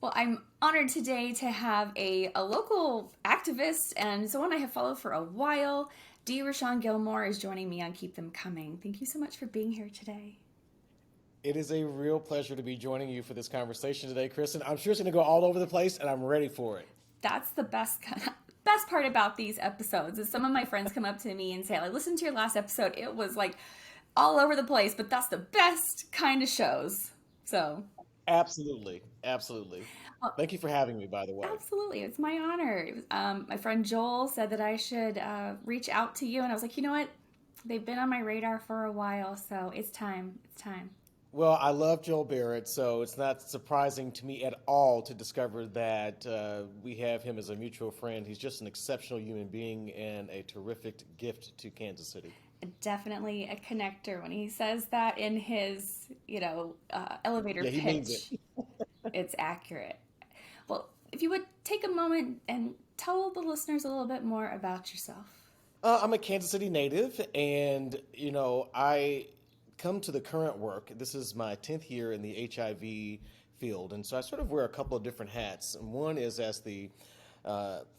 Well, I'm honored today to have a local activist and someone I have followed for a while. Rashaan Gilmore is joining me on Keep Them Coming. Thank you so much for being here today. It is a real pleasure to be joining you for this conversation today, Kristen. I'm sure it's going to go all over the place, and I'm ready for it. That's the best part about these episodes is some of my friends come up to me and say, "I listened to your last episode. It was like all over the place, but that's the best kind of shows." So, Absolutely. Absolutely. well, Thank you for having me, by the way. absolutely, it's my honor. My friend Joel said that I should reach out to you, and I was like, you know what? They've been on my radar for a while, so it's time. It's time. Well, I love Joel Barrett, so it's not surprising to me at all to discover that we have him as a mutual friend. He's just an exceptional human being and a terrific gift to Kansas City. Definitely a connector when he says that in his, elevator Yeah, he means it. pitch. It's accurate. Well, if you would take a moment and tell the listeners a little bit more about yourself. I'm a Kansas City native, and I come to the current work. This is my 10th year in the HIV field, and so I sort of wear a couple of different hats. And one is as the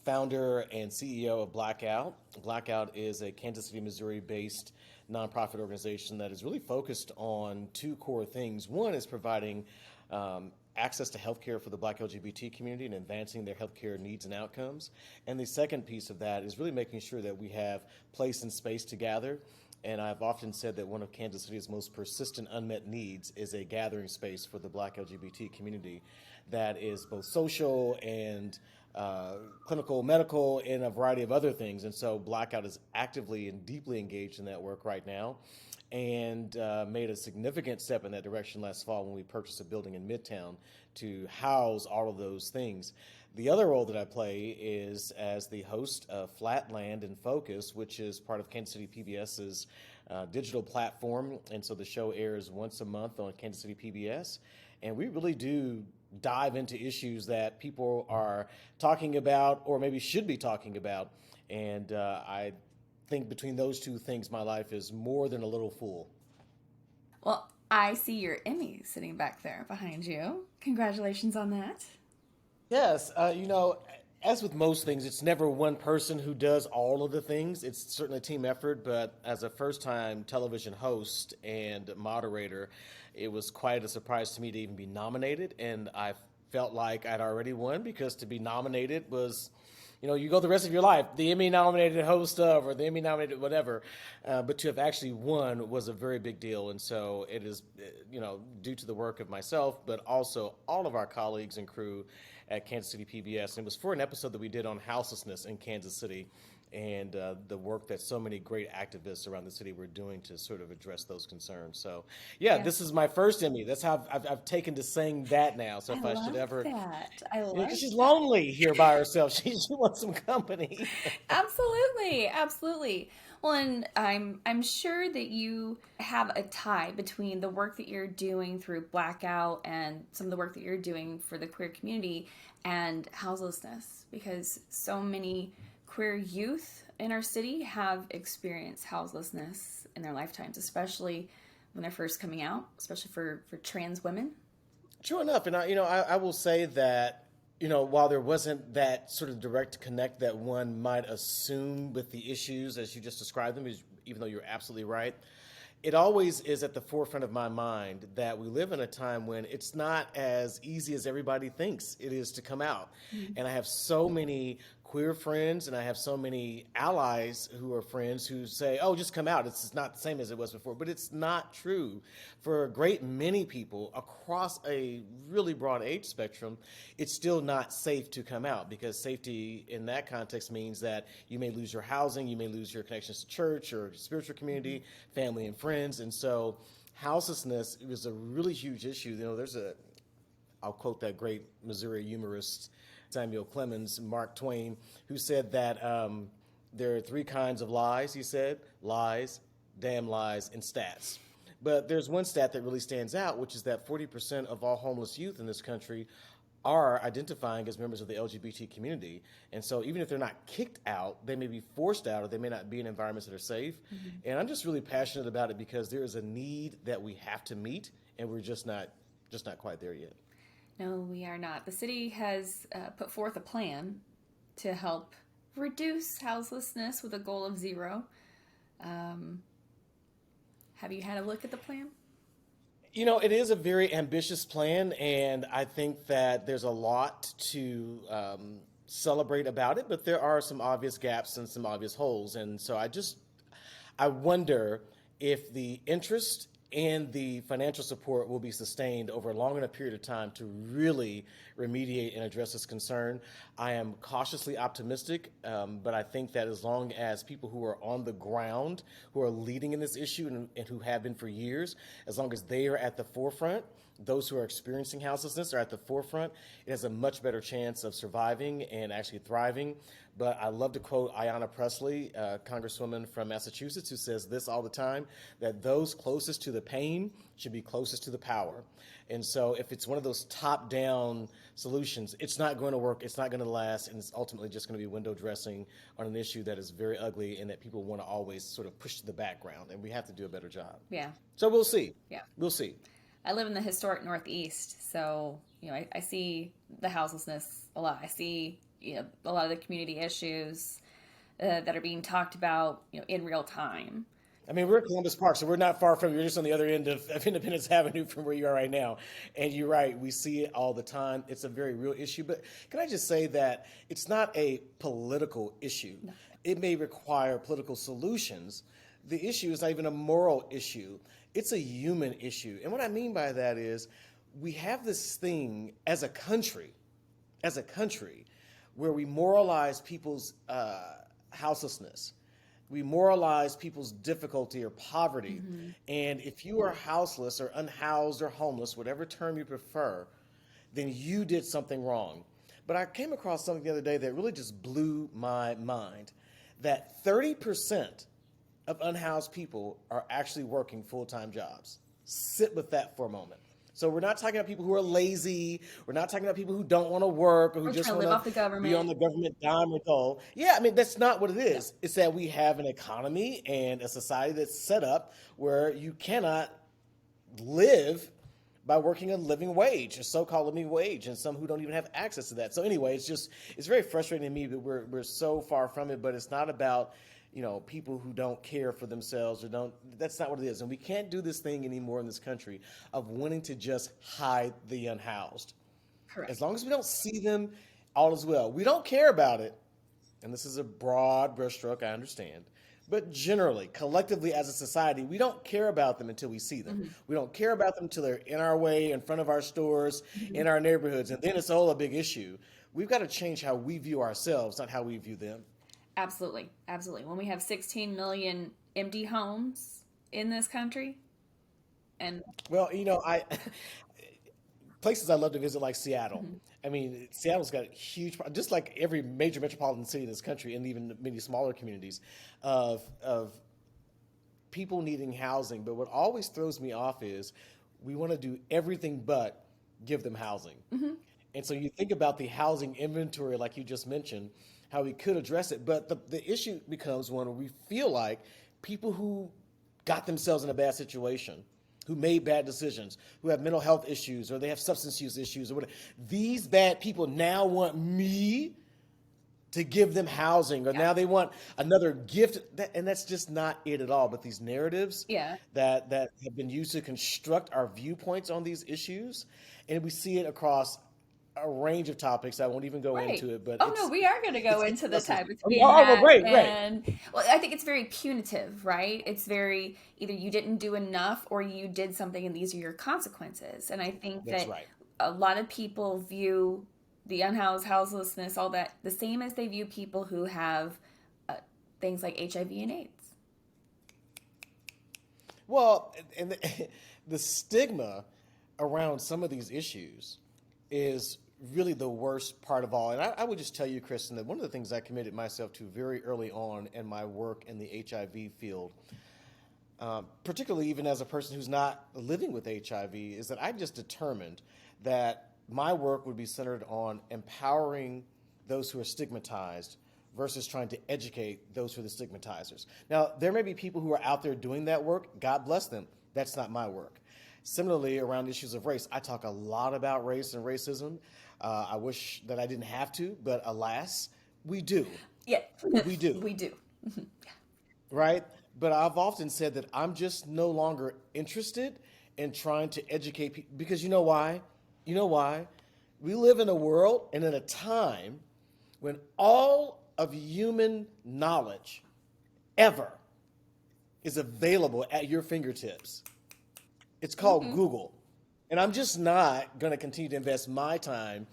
founder and CEO of BlaqOut. BlaqOut is a Kansas City, Missouri-based nonprofit organization that is really focused on two core things. One is providing access to healthcare for the Black LGBT community and advancing their healthcare needs and outcomes. And the second piece of that is really making sure that we have place and space to gather. And I've often said that one of Kansas City's most persistent unmet needs is a gathering space for the Black LGBT community that is both social and clinical, medical, and a variety of other things. And so BlaqOut is actively and deeply engaged in that work right now, and made a significant step in that direction last fall when we purchased a building in Midtown to house all of those things. The other role that I play is as the host of Flatland in Focus, which is part of Kansas City PBS's digital platform. And so the show airs once a month on Kansas City PBS. And we really do dive into issues that people are talking about or maybe should be talking about. And I think between those two things, my life is more than a little full. Well, I see your Emmy sitting back there behind you. Congratulations on that. Yes, as with most things, it's never one person who does all of the things. It's certainly a team effort, but as a first time television host and moderator, it was quite a surprise to me to even be nominated. And I felt like I'd already won because to be nominated was, you go the rest of your life, the Emmy nominated host of, or the Emmy nominated whatever. But to have actually won was a very big deal. And so it is, due to the work of myself, but also all of our colleagues and crew at Kansas City PBS. And it was for an episode that we did on houselessness in Kansas City and the work that so many great activists around the city were doing to sort of address those concerns. So, yeah, Yeah, this is my first Emmy. That's how I've taken to saying that now. So I if I should love ever, that. I because love she's that. lonely here by herself, she wants some company. Absolutely, absolutely. Well, and I'm sure that you have a tie between the work that you're doing through BlaqOut and some of the work that you're doing for the queer community and houselessness, because so many queer youth in our city have experienced houselessness in their lifetimes, especially when they're first coming out, especially for trans women. True enough, and I will say that while there wasn't that sort of direct connect that one might assume with the issues as you just described them, even though you're absolutely right, it always is at the forefront of my mind that we live in a time when it's not as easy as everybody thinks it is to come out. Mm-hmm. And I have so many queer friends and I have so many allies who are friends who say, oh, just come out. It's not the same as it was before. But it's not true. For a great many people across a really broad age spectrum, it's still not safe to come out because safety in that context means that you may lose your housing, you may lose your connections to church or spiritual community, family and friends. And so houselessness is a really huge issue. I'll quote that great Missouri humorist Samuel Clemens, Mark Twain, who said that there are three kinds of lies, he said: lies, damn lies, and stats. But there's one stat that really stands out, which is that 40% of all homeless youth in this country are identifying as members of the LGBT community. And so even if they're not kicked out, they may be forced out or they may not be in environments that are safe. Mm-hmm. And I'm just really passionate about it because there is a need that we have to meet and we're just not quite there yet. No, we are not. The city has put forth a plan to help reduce houselessness with a goal of zero. Um, have you had a look at the plan? It is a very ambitious plan, and I think that there's a lot to celebrate about it, but there are some obvious gaps and some obvious holes. And so I wonder if the interest and the financial support will be sustained over a long enough period of time to really remediate and address this concern. I am cautiously optimistic, but I think that as long as people who are on the ground, who are leading in this issue and who have been for years, as long as they are at the forefront, those who are experiencing houselessness are at the forefront, it has a much better chance of surviving and actually thriving. But I love to quote Ayanna Pressley, Congresswoman from Massachusetts, who says this all the time, that those closest to the pain should be closest to the power. And so if it's one of those top-down solutions, it's not going to work, it's not going to last, and it's ultimately just going to be window dressing on an issue that is very ugly and that people want to always sort of push to the background, and we have to do a better job. Yeah. So we'll see. Yeah. We'll see. I live in the historic Northeast, so I see the houselessness a lot. I see a lot of the community issues that are being talked about in real time. I mean, we're at Columbus Park, so we're not far from you. We're just on the other end of Independence Avenue from where you are right now. And you're right, we see it all the time. It's a very real issue. But can I just say that it's not a political issue? No. It may require political solutions. The issue is not even a moral issue. It's a human issue. And what I mean by that is we have this thing as a country, where we moralize people's houselessness. We moralize people's difficulty or poverty. Mm-hmm. And if you are houseless or unhoused or homeless, whatever term you prefer, then you did something wrong. But I came across something the other day that really just blew my mind, that 30% of unhoused people are actually working full-time jobs. Sit with that for a moment. So we're not talking about people who are lazy. We're not talking about people who don't want to work or who just want to be on the government dime or dole. Yeah, I mean, that's not what it is. Yeah. It's that we have an economy and a society that's set up where you cannot live by working a living wage, a so-called living wage, and some who don't even have access to that. So anyway, it's very frustrating to me that we're so far from it, but it's not about people who don't care for themselves that's not what it is. And we can't do this thing anymore in this country of wanting to just hide the unhoused. Correct. As long as we don't see them, all is well. We don't care about it. And this is a broad brushstroke, I understand. But generally, collectively as a society, we don't care about them until we see them. Mm-hmm. We don't care about them until they're in our way, in front of our stores, mm-hmm. in our neighborhoods. And then it's a big issue. We've got to change how we view ourselves, not how we view them. Absolutely. Absolutely. When we have 16 million empty homes in this country. And well, places I love to visit like Seattle. Mm-hmm. I mean, Seattle's got huge, just like every major metropolitan city in this country and even many smaller communities of people needing housing. But what always throws me off is we want to do everything but give them housing. Mm-hmm. And so you think about the housing inventory, like you just mentioned, how we could address it. But the issue becomes one where we feel like people who got themselves in a bad situation, who made bad decisions, who have mental health issues, or they have substance use issues, or whatever, these bad people now want me to give them housing, or now they want another gift, and that's just not it at all. But these narratives that have been used to construct our viewpoints on these issues, and we see it across a range of topics. I won't even go into it, but no, we are going to go into the type of great. Well, I think it's very punitive, right? It's very either you didn't do enough or you did something, and these are your consequences. And I think that a lot of people view the unhoused, houselessness, all that, the same as they view people who have things like HIV and AIDS. Well, and the stigma around some of these issues is really the worst part of all. And I would just tell you, Kristen, that one of the things I committed myself to very early on in my work in the HIV field, particularly even as a person who's not living with HIV, is that I just determined that my work would be centered on empowering those who are stigmatized versus trying to educate those who are the stigmatizers. Now, there may be people who are out there doing that work. God bless them. That's not my work. Similarly, around issues of race, I talk a lot about race and racism. I wish that I didn't have to, but alas, we do. Yeah, We do, we do. right? But I've often said that I'm just no longer interested in trying to educate people because you know why? You know why? We live in a world and in a time when all of human knowledge ever is available at your fingertips. It's called Hmm. Google. And I'm just not going to continue to invest my time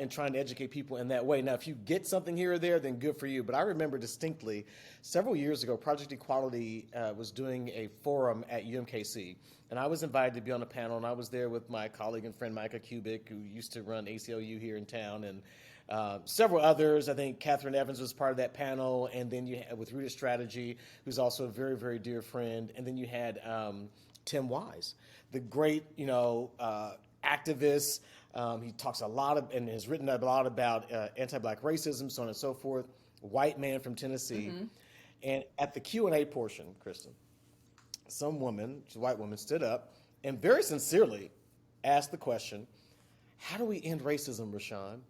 in trying to educate people in that way. Now, if you get something here or there, then good for you. But I remember distinctly several years ago, Project Equality was doing a forum at UMKC. And I was invited to be on a panel, and I was there with my colleague and friend Micah Kubik, who used to run ACLU here in town, and several others. I think Catherine Evans was part of that panel, and then you had with Rooted Strategy, who's also a very, very dear friend, and then you had Tim Wise, the great, activist. He talks a lot of, and has written a lot about anti-black racism, so on and so forth. White man from Tennessee, Hmm. and at the Q&A portion, Kristen, some woman, she's a white woman, stood up and very sincerely asked the question, "How do we end racism, Rashaan?"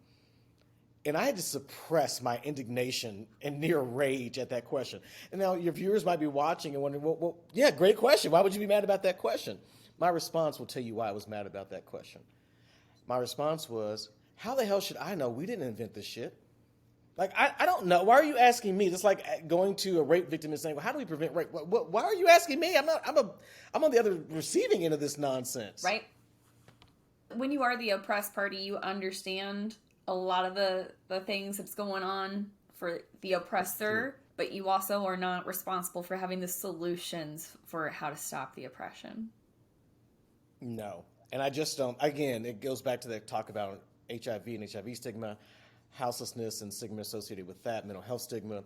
And I had to suppress my indignation and near rage at that question. And now your viewers might be watching and wondering, well, yeah, great question. Why would you be mad about that question? My response will tell you why I was mad about that question. My response was, how the hell should I know? We didn't invent this shit. Like, I don't know. Why are you asking me? That's like going to a rape victim and saying, well, how do we prevent rape? Why are you asking me? I'm on the other receiving end of this nonsense. Right? When you are the oppressed party, you understand a lot of the things that's going on for the Yeah. oppressor, but you also are not responsible for having the solutions for how to stop the oppression. No. And I just don't. Again, it goes back to the talk about HIV and HIV stigma, houselessness and stigma associated with that, mental health stigma.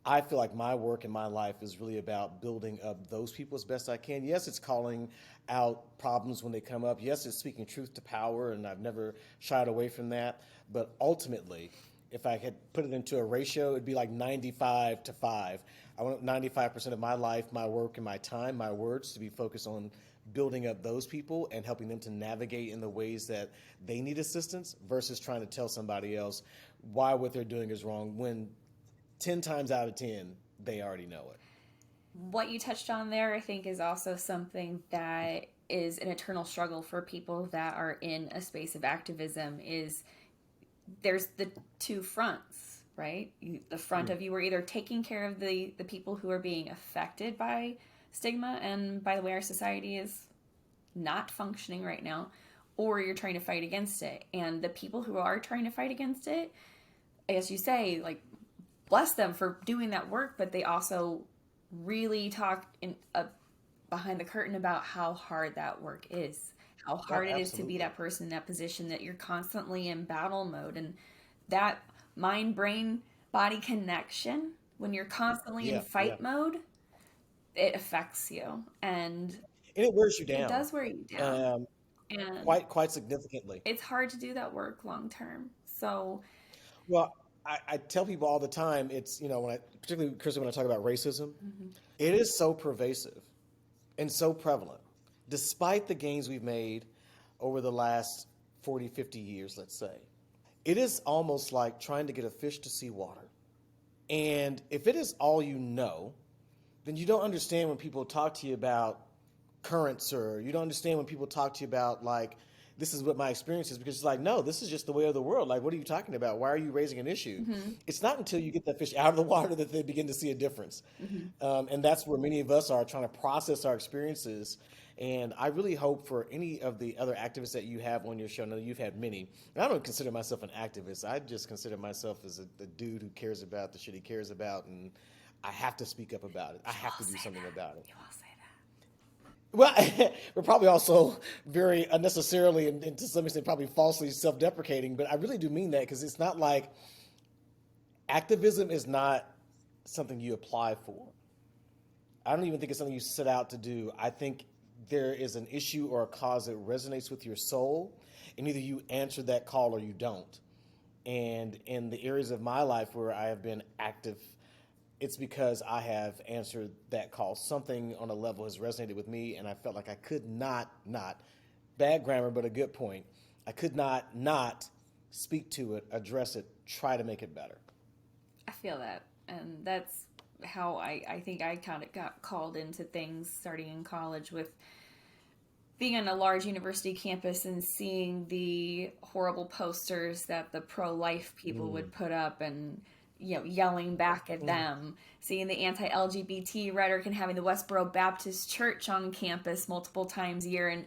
I feel like my work in my life is really about building up those people as best I can. Yes, it's calling out problems when they come up. Yes, it's speaking truth to power, and I've never shied away from that. But ultimately, if I had put it into a ratio, it'd be like 95 to 5. I want 95% of my life, my work, and my time, my words to be focused on building up those people and helping them to navigate in the ways that they need assistance versus trying to tell somebody else why what they're doing is wrong when 10 times out of 10, they already know it. What you touched on there, I think, is also something that is an eternal struggle for people that are in a space of activism is there's the two fronts, right? The front Yeah. of you are either taking care of the people who are being affected by stigma and by the way our society is not functioning right now, or you're trying to fight against it. And the people who are trying to fight against it, as you say, like, bless them for doing that work, but they also really talk in behind the curtain about how hard that work is, how Oh, hard it is to be absolutely. that person in that position, that you're constantly in battle mode. And that mind brain body connection, when you're constantly in Yeah, yeah. fight mode, it affects you and And it wears you it down does wear you down. um, And quite significantly. it's hard to do that work long term. So, Well, I tell people all the time, it's, when particularly, Kristen, when I talk about racism, mhm. it is so pervasive and so prevalent. Despite the gains we've made over the last 40, 50 years, let's say, it is almost like trying to get a fish to see water. And if it is all you know, then you don't understand when people talk to you about currents, or you don't understand when people talk to you about, like, this is what my experience is, because it's like, no, this is just the way of the world. Like, what are you talking about? Why are you raising an issue? Hmm. It's not until you get that fish out of the water that they begin to see a difference. Hmm. And that's where many of us are trying to process our experiences. And I really hope for any of the other activists that you have on your show, now you've had many, and I don't consider myself an activist. I just consider myself as a dude who cares about the shit he cares about, and I have to speak up about it. I You have all to do say something that. about it. You all say Well, we're probably also very unnecessarily and to some extent probably falsely self-deprecating, but I really do mean that because it's not like activism is not something you apply for. I don't even think it's something you set out to do. I think there is an issue or a cause that resonates with your soul, and either you answer that call or you don't. And in the areas of my life where I have been active it's because I have answered that call. Something on a level has resonated with me, and I felt like I could not, bad grammar, but a good point. I could not speak to it, address it, try to make it better. I feel that. And that's how I think I kind of got called into things starting in college with being on a large university campus and seeing the horrible posters that the pro-life people Mm. would put up and yelling back at Mm. them, seeing the anti-LGBT rhetoric and having the Westboro Baptist Church on campus multiple times a year and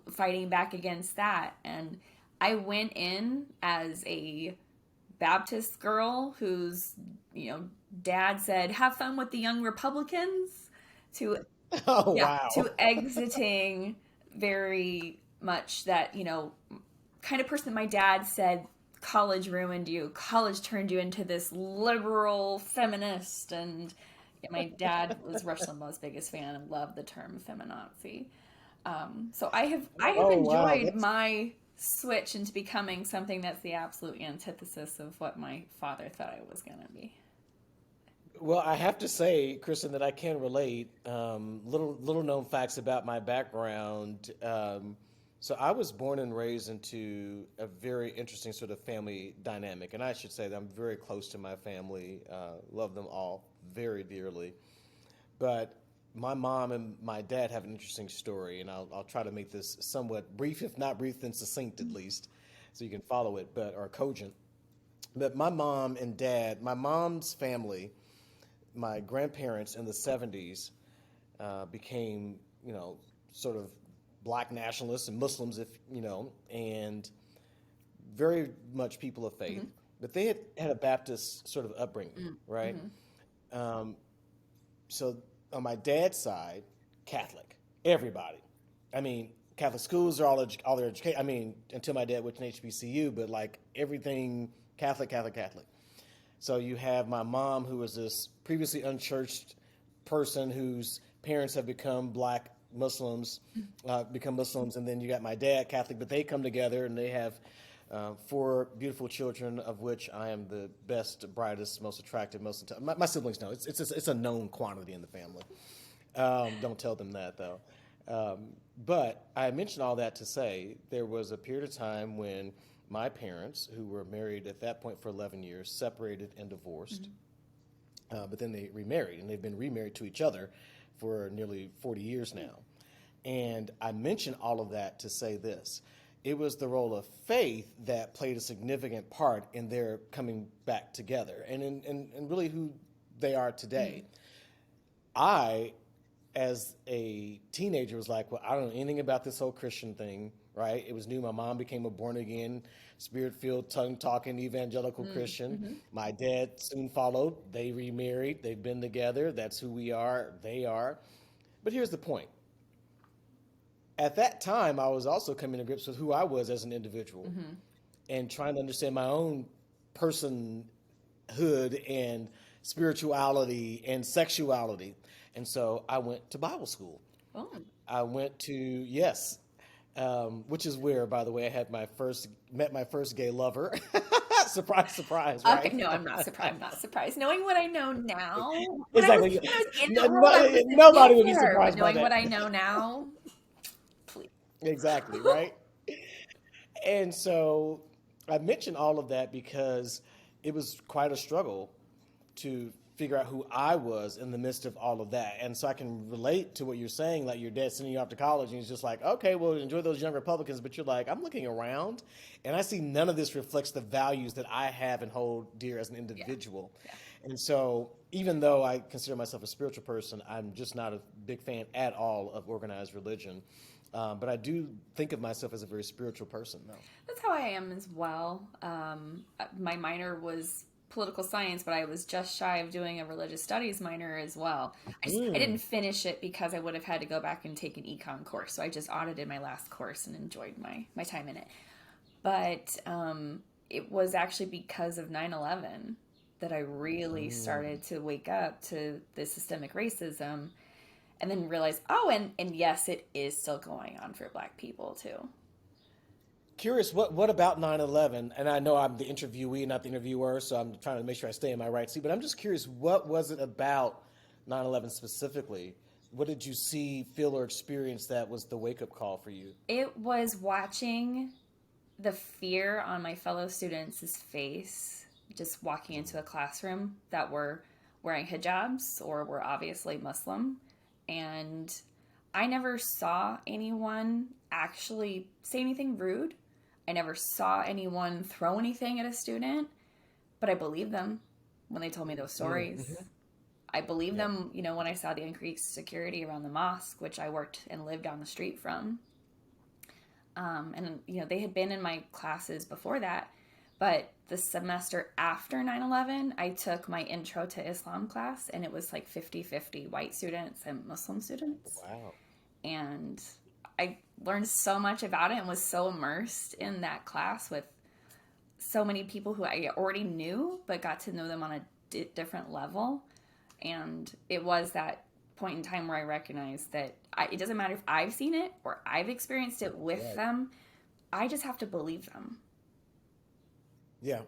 fighting back against that. And I went in as a Baptist girl whose you know dad said have fun with the young Republicans to Oh, yeah, wow. to exiting very much that, kind of person that my dad said college ruined you. College turned you into this liberal feminist. And yeah, my dad was Rush Limbaugh's biggest fan and loved the term feminazi. So I have Oh, wow. enjoyed my switch into becoming something that's the absolute antithesis of what my father thought I was going to be. Well, I have to say, Kristen, that I can relate. Little known facts about my background. So I was born and raised into a very interesting sort of family dynamic, and I should say that I'm very close to my family. Love them all very dearly. But my mom and my dad have an interesting story, and I'll try to make this somewhat brief, if not brief, then succinct at least, so you can follow it, but or cogent. But my mom and dad, my mom's family, my grandparents in the 70s became, sort of black nationalists and Muslims, and very much people of faith. Mm-hmm. But they had a Baptist sort of upbringing, right? Mm-hmm. Um, so on my dad's side, Catholic, everybody. I mean, Catholic schools are all their education. I mean, until my dad went to HBCU, but like everything Catholic, Catholic, Catholic. So you have my mom, who was this previously unchurched person whose parents have become black Muslims, become Muslims, and then you got my dad, Catholic, but they come together and they have four beautiful children, of which I am the best, brightest, most attractive, my siblings know it's a known quantity in the family. Don't tell them that though. But I mentioned all that to say there was a period of time when my parents, who were married at that point for 11 years, separated and divorced. But then they remarried, and they've been remarried to each other for nearly 40 years now. And I mention all of that to say this. It was the role of faith that played a significant part in their coming back together and in really who they are today. I, as a teenager, was like, well, I don't know anything about this whole Christian thing, right? It was new. My mom became a born again, spirit filled, tongue talking evangelical Christian. Mm-hmm. My dad soon followed. They remarried. They've been together. That's who we are. They are. But here's the point. At that time, I was also coming to grips with who I was as an individual Mm-hmm. and trying to understand my own personhood and spirituality and sexuality. And so I went to Bible school. Oh. I went to, yes, which is where, by the way, I met my first gay lover. Surprise, surprise, Okay, right? no, I'm not surprised. I'm not surprised. Knowing what I know now, Exactly. when I was in the world, I wasn't Nobody would be there. But surprised by knowing what that. I know now, please. Exactly, right? And so I mention all of that because it was quite a struggle to figure out who I was in the midst of all of that. And so I can relate to what you're saying, like your dad sending you off to college and he's just like, okay, well, enjoy those young Republicans. But you're like, I'm looking around and I see none of this reflects the values that I have and hold dear as an Yeah, individual. yeah. And so even though I consider myself a spiritual person, I'm just not a big fan at all of organized religion. But I do think of myself as a very spiritual person, though. That's how I am as well. My minor was political science, but I was just shy of doing a religious studies minor as well. I Mm. didn't finish it because I would have had to go back and take an econ course. So I just audited my last course and enjoyed my time in it. But it was actually because of 9/11 that I really Mm. started to wake up to the systemic racism and then realize, oh, and yes, it is still going on for black people too. Curious, what about 9/11? And I know I'm the interviewee, not the interviewer, so I'm trying to make sure I stay in my right seat. But I'm just curious, what was it about 9/11 specifically? What did you see, feel, or experience that was the wake up call for you? It was watching the fear on my fellow students' face just walking into a classroom that were wearing hijabs or were obviously Muslim. And I never saw anyone actually say anything rude. I never saw anyone throw anything at a student, but I believed them when they told me those stories. Mm-hmm. I believed Yep. them, when I saw the increased security around the mosque, which I worked and lived down the street from. And they had been in my classes before that, but the semester after 9/11, I took my intro to Islam class, and it was like 50-50 white students and Muslim students. Wow. And I learned so much about it and was so immersed in that class with so many people who I already knew, but got to know them on a different level. And it was that point in time where I recognized that it doesn't matter if I've seen it or I've experienced it with Right. them. I just have to believe them. Yeah.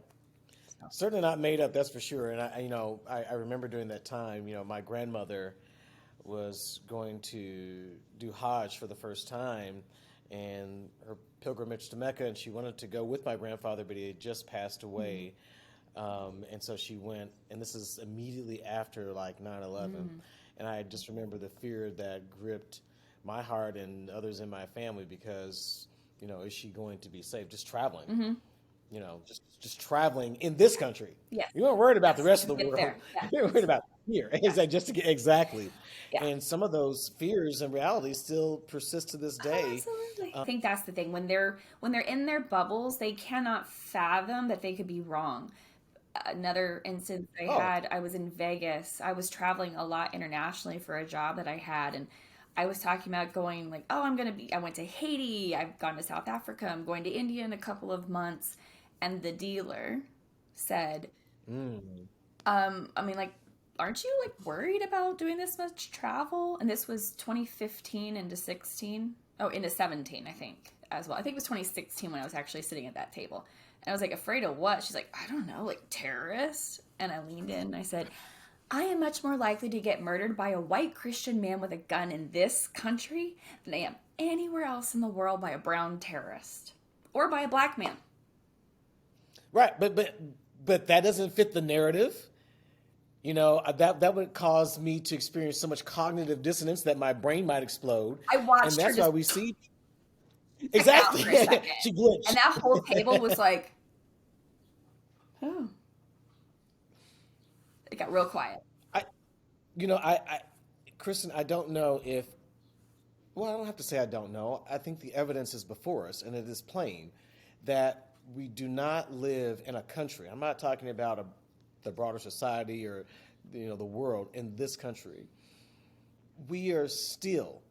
So. Certainly not made up, that's for sure. And I remember during that time, my grandmother was going to do Hajj for the first time, and her pilgrimage to Mecca, and she wanted to go with my grandfather, but he had just passed away. And so she went, and this is immediately after like 9/11. And I just remember the fear that gripped my heart and others in my family because, is she going to be safe? Just traveling, just traveling in this country. Yes. You weren't worried about the rest of the Get world. there. Yeah. You were worried about here. Is that just to get exactly? Yeah. And some of those fears and realities still persist to this day. Absolutely. I think that's the thing. When they're in their bubbles, they cannot fathom that they could be wrong. Another instance Oh, I was in Vegas. I was traveling a lot internationally for a job that I had, and I was talking about going like, oh, I went to Haiti, I've gone to South Africa, I'm going to India in a couple of months. And the dealer said, mm, like, aren't you like worried about doing this much travel? And this was 2015 into 16. Oh, into 17, I think, as well. I think it was 2016 when I was actually sitting at that table. And I was like, afraid of what? She's like, I don't know, like terrorists. And I leaned in and I said, I am much more likely to get murdered by a white Christian man with a gun in this country than I am anywhere else in the world by a brown terrorist or by a black man. right. But that doesn't fit the narrative. That would cause me to experience so much cognitive dissonance that my brain might explode. I And watched her that's why just we see check out exactly. for a second. She And glitched. that whole table was like, oh, it got real quiet. I, I, Kristen, I don't know if. Well, I don't have to say I don't know. I think the evidence is before us, and it is plain that we do not live in a country. I'm not talking about the broader society or the world. In this country, we are still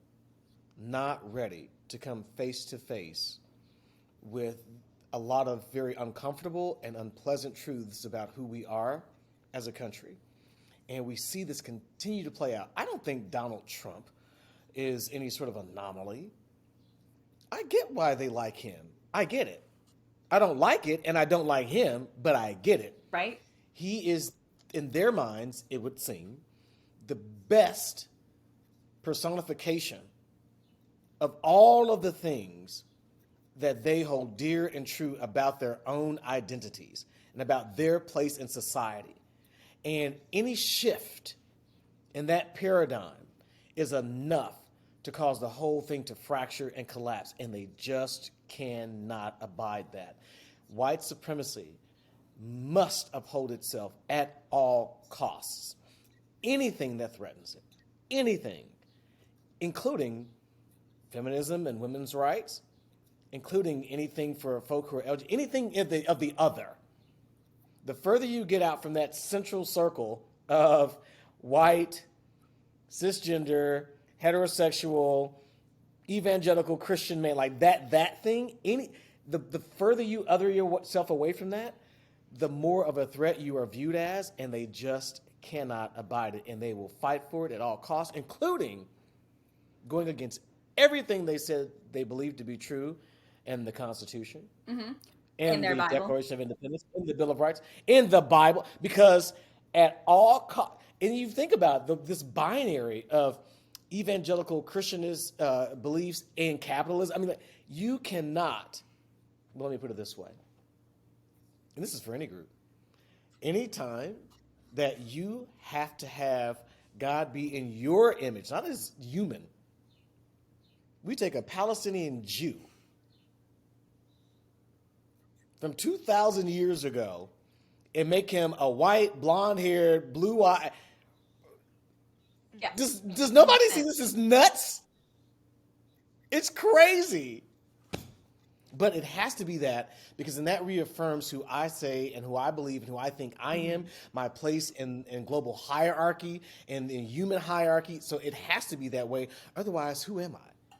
not ready to come face to face with a lot of very uncomfortable and unpleasant truths about who we are as a country. And we see this continue to play out. I don't think Donald Trump is any sort of anomaly. I get why they like him. I get it. I don't like it and I don't like him, but I get it. Right? He is, in their minds, it would seem, the best personification of all of the things that they hold dear and true about their own identities and about their place in society. And any shift in that paradigm is enough to cause the whole thing to fracture and collapse, and they just cannot abide that. White supremacy must uphold itself at all costs. Anything that threatens it, anything, including feminism and women's rights, including anything for folk who are LGBT, anything of the other. The further you get out from that central circle of white, cisgender, heterosexual, evangelical Christian man, like that thing, the further you other yourself away from that, the more of a threat you are viewed as, and they just cannot abide it, and they will fight for it at all costs, including going against everything they said they believe to be true and the Constitution In and their the Bible. Declaration of Independence and the Bill of Rights in the Bible because at all and you think about this binary of evangelical Christianist beliefs and capitalism. I mean, like, you cannot. Well, let me put it this way, and this is for any group. Anytime that you have to have God be in your image, not as human. We take a Palestinian Jew from 2,000 years ago and make him a white, blonde-haired, blue-eyed. Yeah. Does Makes nobody see sense. this as nuts? It's crazy. But it has to be that because then that reaffirms who I say and who I believe and who I think I am, my place in global hierarchy and in human hierarchy. So it has to be that way. Otherwise, who am I?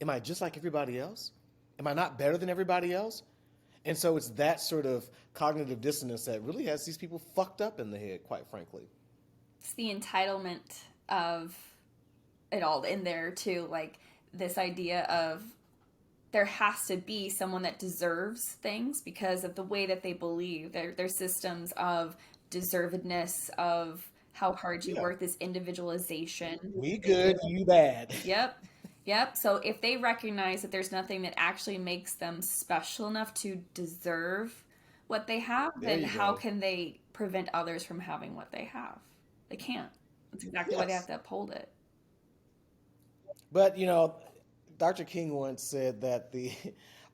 Am I just like everybody else? Am I not better than everybody else? And so it's that sort of cognitive dissonance that really has these people fucked up in the head, quite frankly. It's the entitlement of it all in there too, like this idea of there has to be someone that deserves things because of the way that they believe their systems of deservedness, of how hard you Yeah. work, this individualization. We good, you bad. Yep. Yep. So if they recognize that there's nothing that actually makes them special enough to deserve what they have, There then you how go. can they prevent others from having what they have? They can't. That's exactly why they have Yes. to uphold it. But, Dr. King once said that the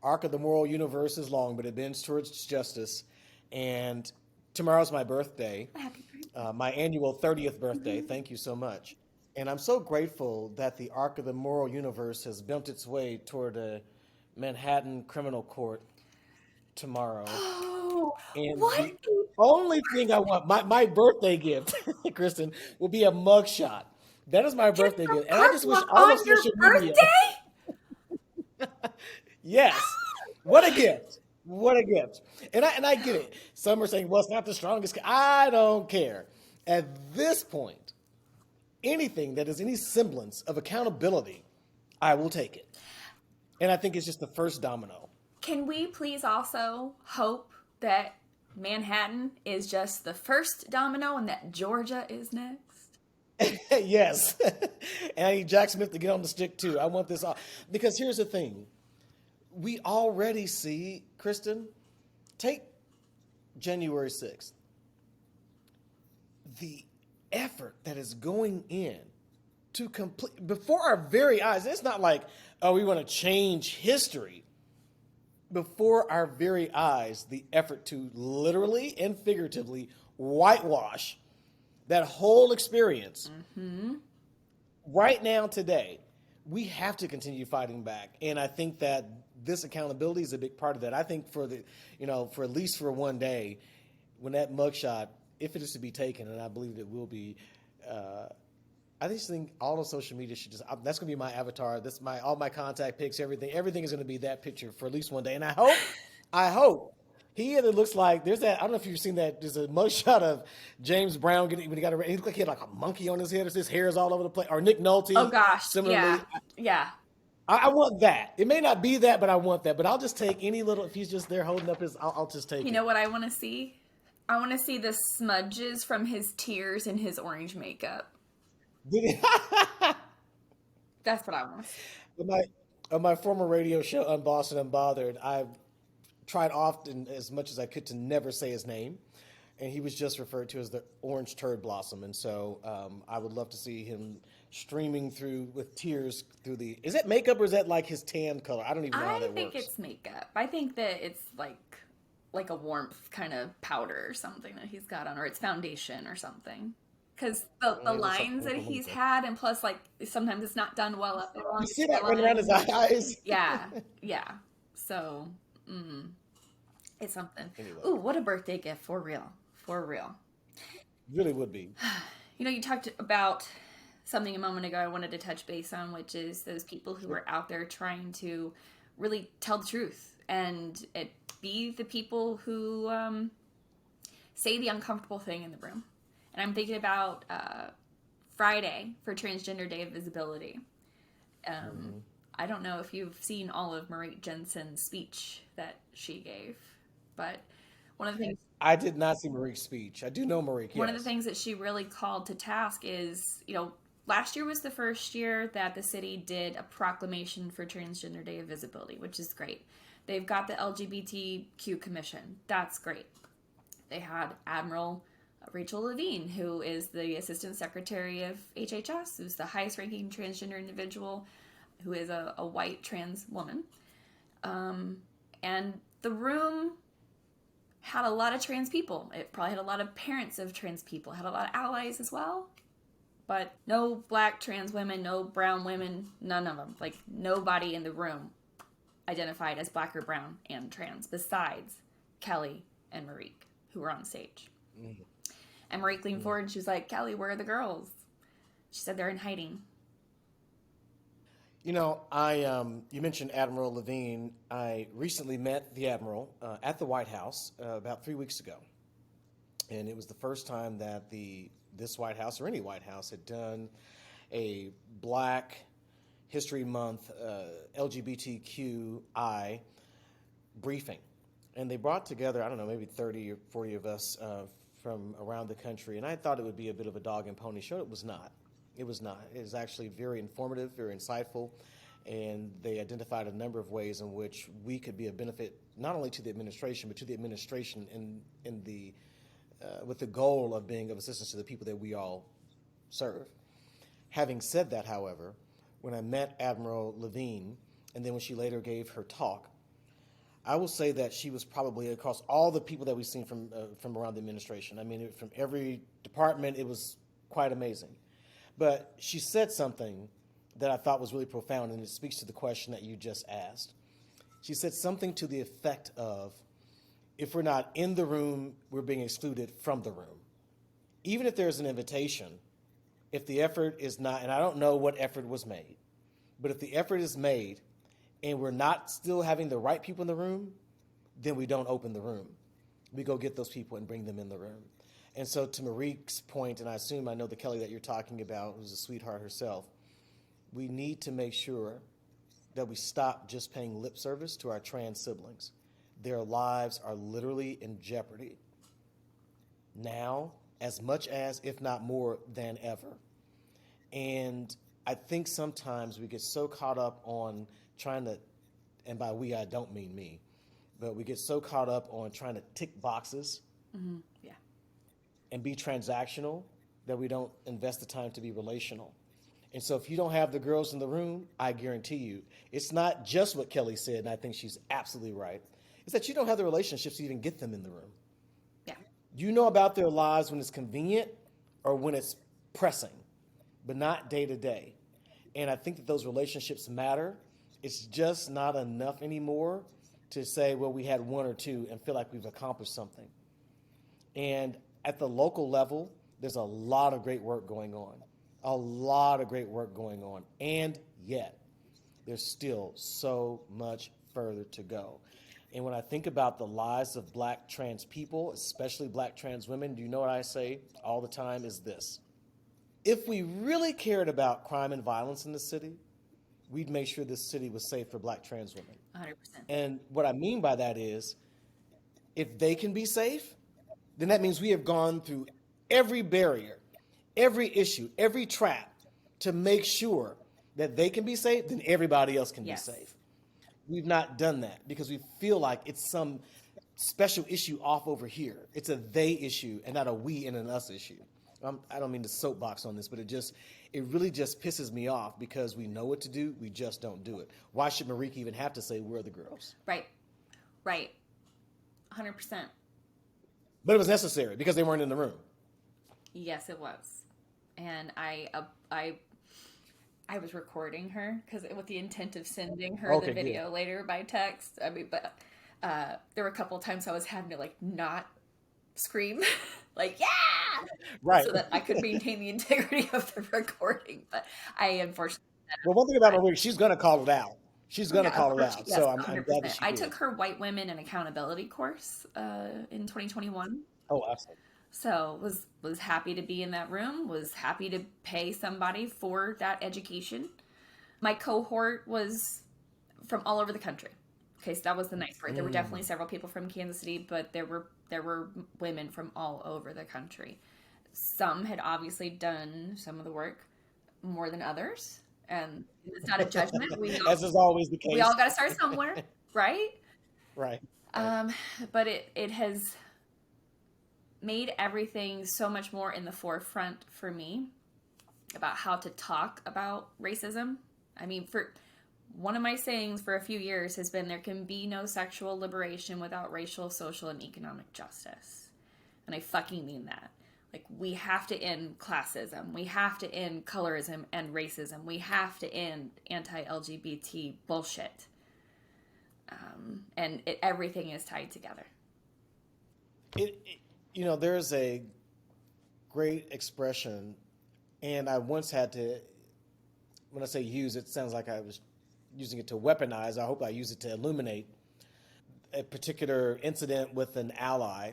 arc of the moral universe is long, but it bends towards justice. And tomorrow's my birthday, Happy birthday. my annual 30th birthday. Mhm. Thank you so much. And I'm so grateful that the arc of the moral universe has bent its way toward a Manhattan criminal court tomorrow. Oh, And what? the only thing I want, my birthday gift, Kristen, will be a mugshot. That is my Get birthday the gift. And I perp just wish walk all of on your social media. birthday? Yes. What a gift. What a gift. And I get it. Some are saying, well, it's not the strongest. I don't care. At this point, anything that is any semblance of accountability, I will take it. And I think it's just the first domino. Can we please also hope that Manhattan is just the first domino and that Georgia is next? Yes. And I need Jack Smith to get on the stick too. I want this all. Because here's the thing. We already see, Kristen, take January 6th. The effort that is going in to complete before our very eyes. It's not like, oh, we want to change history. Before our very eyes, the effort to literally and figuratively whitewash that whole experience right now, today, we have to continue fighting back. And I think that this accountability is a big part of that. I think for at least for one day, when that mugshot, if it is to be taken, and I believe it will be, I just think all of social media should that's going to be my avatar. That's all my contact pics, everything. Everything is going to be that picture for at least one day. And I hope he either looks like there's that. I don't know if you've seen that. There's a mugshot of James Brown when he got he looked like he had like a monkey on his head. His hair is all over the place. Or Nick Oh Nolte, gosh, yeah, similarly. yeah. I want that. It may not be that, but I want that. But I'll just take any little. If he's just there holding up I'll just take You it. know what I want to see? I want to see the smudges from his tears and his orange makeup. That's what I want to see. On my former radio show, Unbossed and Unbothered, I tried often as much as I could to never say his name, and he was just referred to as the orange turd blossom. And so I would love to see him streaming through with tears through the. Is that makeup or is that like his tan color? I don't even know how I that think works. it's makeup. I think that it's like a warmth kind of powder or something that he's got on, or it's foundation or something. Because the It looks like lines that Oompa he's Loompa. had, and plus, like, sometimes it's not done well up You along his see that running around his hairline. eyes? Yeah, yeah. So, it's something. Anyway, Ooh, what a birthday gift, for real. For real. really would be. You talked about something a moment ago I wanted to touch base on, which is those people who are out there trying to really tell the truth and be the people who say the uncomfortable thing in the room. And I'm thinking about Friday for Transgender Day of Visibility. I don't know if you've seen all of Marie Jensen's speech that she gave, but one of the things I did not see Marik's speech. I do know Marik, one of the yes. things that she really called to task is, last year was the first year that the city did a proclamation for Transgender Day of Visibility, which is great. They've got the LGBTQ Commission. That's great. They had Admiral Rachel Levine, who is the Assistant Secretary of HHS, who's the highest ranking transgender individual, who is a white trans woman. And the room had a lot of trans people. It probably had a lot of parents of trans people, it had a lot of allies as well. But no black trans women, no brown women, none of them. Like, nobody in the room identified as black or brown and trans besides Kelly and Marique, who were on stage. Mm. And Marique leaned forward and she was like, Kelly, where are the girls? She said they're in hiding. You mentioned Admiral Levine. I recently met the Admiral at the White House about 3 weeks ago. And it was the first time that this White House or any White House had done a Black History Month LGBTQI briefing. And they brought together, I don't know, maybe 30 or 40 of us from around the country. And I thought it would be a bit of a dog and pony show. It was not. It was not. It was actually very informative, very insightful, and they identified a number of ways in which we could be a benefit not only to the administration, but to the administration with the goal of being of assistance to the people that we all serve. Having said that, however, when I met Admiral Levine, and then when she later gave her talk, I will say that she was probably across all the people that we've seen from around the administration. I mean, from every department, it was quite amazing. But she said something that I thought was really profound, and it speaks to the question that you just asked. She said something to the effect of, if we're not in the room, we're being excluded from the room. Even if there's an invitation, if the effort is not, and I don't know what effort was made, but if the effort is made and we're not still having the right people in the room, then we don't open the room. We go get those people and bring them in the room. And so to Marique's point, and I know the Kelly that you're talking about, who's a sweetheart herself, we need to make sure that we stop just paying lip service to our trans siblings. Their lives are literally in jeopardy now, as much as, if not more than ever. And I think sometimes we get so caught up on trying to, and by we, I don't mean me, but we get so caught up on trying to tick boxes Yeah. and be transactional that we don't invest the time to be relational. And so if you don't have the girls in the room, I guarantee you, it's not just what Kelly said, and I think she's absolutely right. It's that you don't have the relationships to even get them in the room. Yeah. You know about their lives when it's convenient or when it's pressing, but not day to day. And I think that those relationships matter. It's just not enough anymore to say, well, we had one or two and feel like we've accomplished something. And at the local level, there's a lot of great work going on. A lot of great work going on. And yet, there's still so much further to go. And when I think about the lives of Black trans people, especially Black trans women, do you know what I say all the time is this? If we really cared about crime and violence in the city, we'd make sure this city was safe for Black trans women. 100%. And what I mean by that is, if they can be safe, then that means we have gone through every barrier, every issue, every trap to make sure that they can be safe, then everybody else can Yes. be safe. We've not done that because we feel like it's some special issue off over here. It's a they issue and not a we and an us issue. I don't mean to soapbox on this, but it really just pisses me off because we know what to do, we just don't do it. Why should Marique even have to say, where are the girls? Right. Right. 100%. But it was necessary because they weren't in the room. Yes, it was. And I was recording her because with the intent of sending her Okay, the good. video later by text. I mean, but there were a couple of times I was having to like not scream, like yeah, Right. so that I could maintain the integrity of the recording. But I unfortunately, Well, one thing about Marique, she's going to call it out. She's going to yeah, of call it course, out. yes, So I'm glad that 100%. she I did. took her White Women and Accountability course in 2021. Oh, absolutely. So was happy to be in that room, was happy to pay somebody for that education. My cohort was from all over the country. Okay, so that was the nice part. There were definitely Mm. several people from Kansas City, but there were women from all over the country. Some had obviously done some of the work more than others, and it's not a judgment. As is always the We case. all got to start somewhere, right? Right, right. Um, but it has made everything so much more in the forefront for me about how to talk about racism. I mean, for one of my sayings for a few years has been there can be no sexual liberation without racial, social, and economic justice. And I fucking mean that. Like, we have to end classism. We have to end colorism and racism. We have to end anti LGBT bullshit. Everything is tied together. There's a great expression, and I once had to, when I say use, it sounds like I was using it to weaponize. I hope I use it to illuminate a particular incident with an ally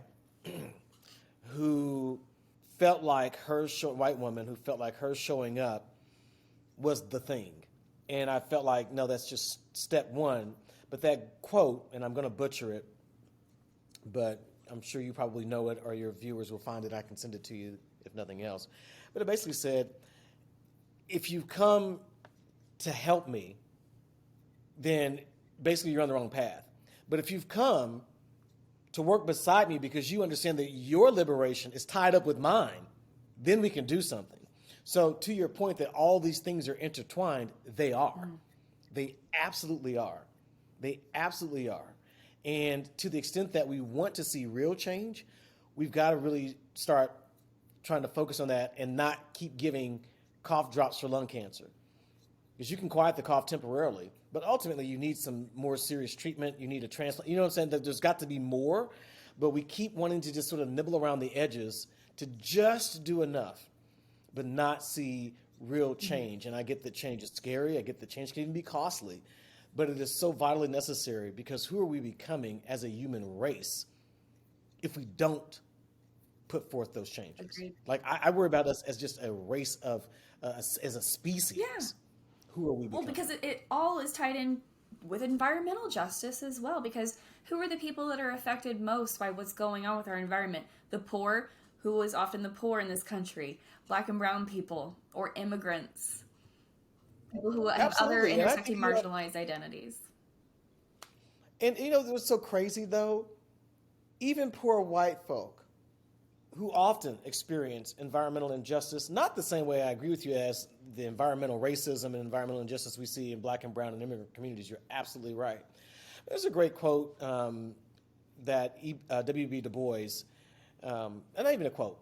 who felt like white woman who felt like her showing up was the thing. And I felt like, no, that's just step one. But that quote, and I'm going to butcher it, but I'm sure you probably know it or your viewers will find it. I can send it to you if nothing else. But it basically said, if you come to help me, then basically you're on the wrong path. But if you've come to work beside me because you understand that your liberation is tied up with mine, then we can do something. So to your point that all these things are intertwined, they are. They absolutely are. They absolutely are. And to the extent that we want to see real change, we've got to really start trying to focus on that and not keep giving cough drops for lung cancer. Because you can quiet the cough temporarily, but ultimately you need some more serious treatment. You need a transplant. You know what I'm saying? There's got to be more, but we keep wanting to just sort of nibble around the edges to just do enough, but not see real change. And I get that change is scary. I get that change can even be costly, but it is so vitally necessary because who are we becoming as a human race if we don't put forth those changes? Agreed. Like I worry about us as just a race of, as a Yeah. species. Who are we Well, becoming? because it all is tied in with environmental justice as well. Because who are the people that are affected most by what's going on with our environment? The poor, who is often the poor in this country, black and brown people, or immigrants, people who have other Absolutely, and I think intersecting marginalized identities. what's so crazy though? Even poor white folk who often experience environmental injustice, not the same way I agree with you as the environmental racism and environmental injustice we see in black and brown and immigrant communities. You're absolutely right. There's a great quote that W.B. Du Bois, and not even a quote.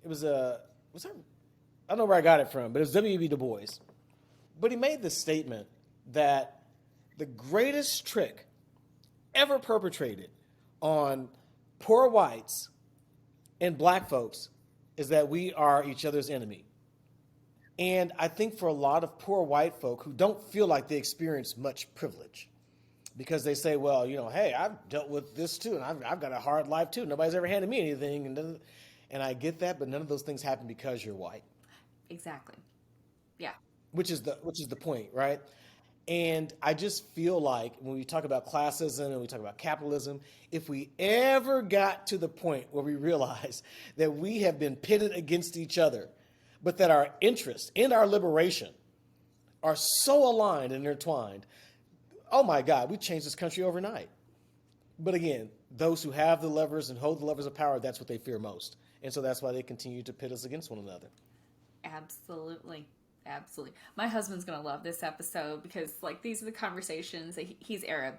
It was a was that, I don't know where I got it from, but it was W.B. Du Bois. But he made this statement that the greatest trick ever perpetrated on poor whites and black folks is that we are each other's enemy. And I think for a lot of poor white folk who don't feel like they experience much privilege because they say, well, hey, I've dealt with this too, and I've got a hard life too. Nobody's ever handed me anything. And I get that, but none of those things happen because you're white, Exactly. Yeah. which is the point, right? And I just feel like when we talk about classism and we talk about capitalism, if we ever got to the point where we realize that we have been pitted against each other, but that our interests and our liberation are so aligned and intertwined, oh my God, we changed this country overnight. But again, those who have the levers and hold the levers of power, that's what they fear most. And so that's why they continue to pit us against one another. Absolutely. Absolutely. My husband's going to love this episode because, like, these are the conversations that he's Arab.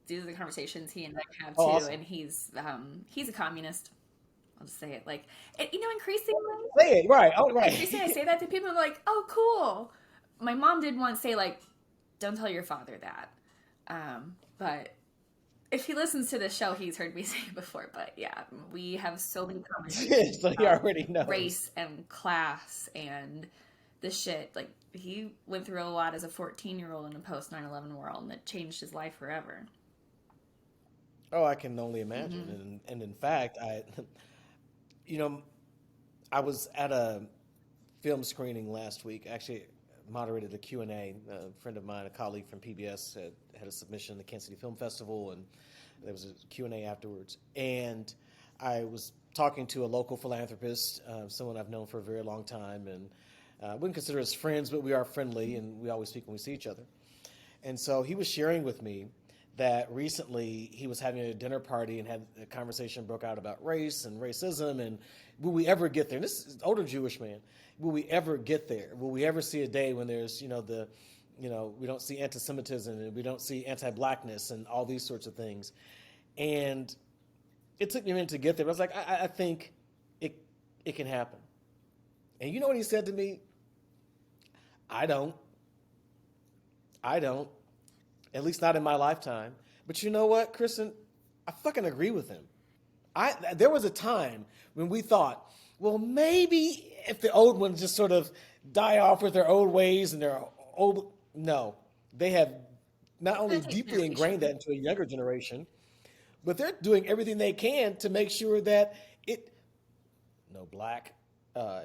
These are the conversations he and I have Oh, too, awesome. and he's a communist. I'll just say it. Like, increasingly, Say it, right. Oh, I right. say that to people, and they're like, "Oh, cool." My mom did once say, like, "Don't tell your father that." But if he listens to this show, he's heard me say it before. But yeah, we have so many conversations So he about already knows. race and class and the shit. Like, he went through a lot as a 14-year-old in a post 9/11 world, and it changed his life forever. Oh, I can only imagine. Hmm. And in fact, you know, I was at a film screening last week. Actually, moderated a Q&A. A friend of mine, a colleague from PBS, had a submission at the Kansas City Film Festival, and there was a Q&A afterwards. And I was talking to a local philanthropist, someone I've known for a very long time, and I wouldn't consider us friends, but we are friendly, and we always speak when we see each other. And so he was sharing with me that recently he was having a dinner party and had a conversation broke out about race and racism, and will we ever get there? And this is an older Jewish man. Will we ever get there? Will we ever see a day when there's, we don't see anti-Semitism and we don't see anti-blackness and all these sorts of things? And it took me a minute to get there. But I was like, I think it can happen. And you know what he said to me? I don't. At least not in my lifetime. But you know what, Kristen? I fucking agree with him. There was a time when we thought, well, maybe if the old ones just sort of die off with their old ways and their old... No. They have not only deeply ingrained that into a younger generation, but they're doing everything they can to make sure that no black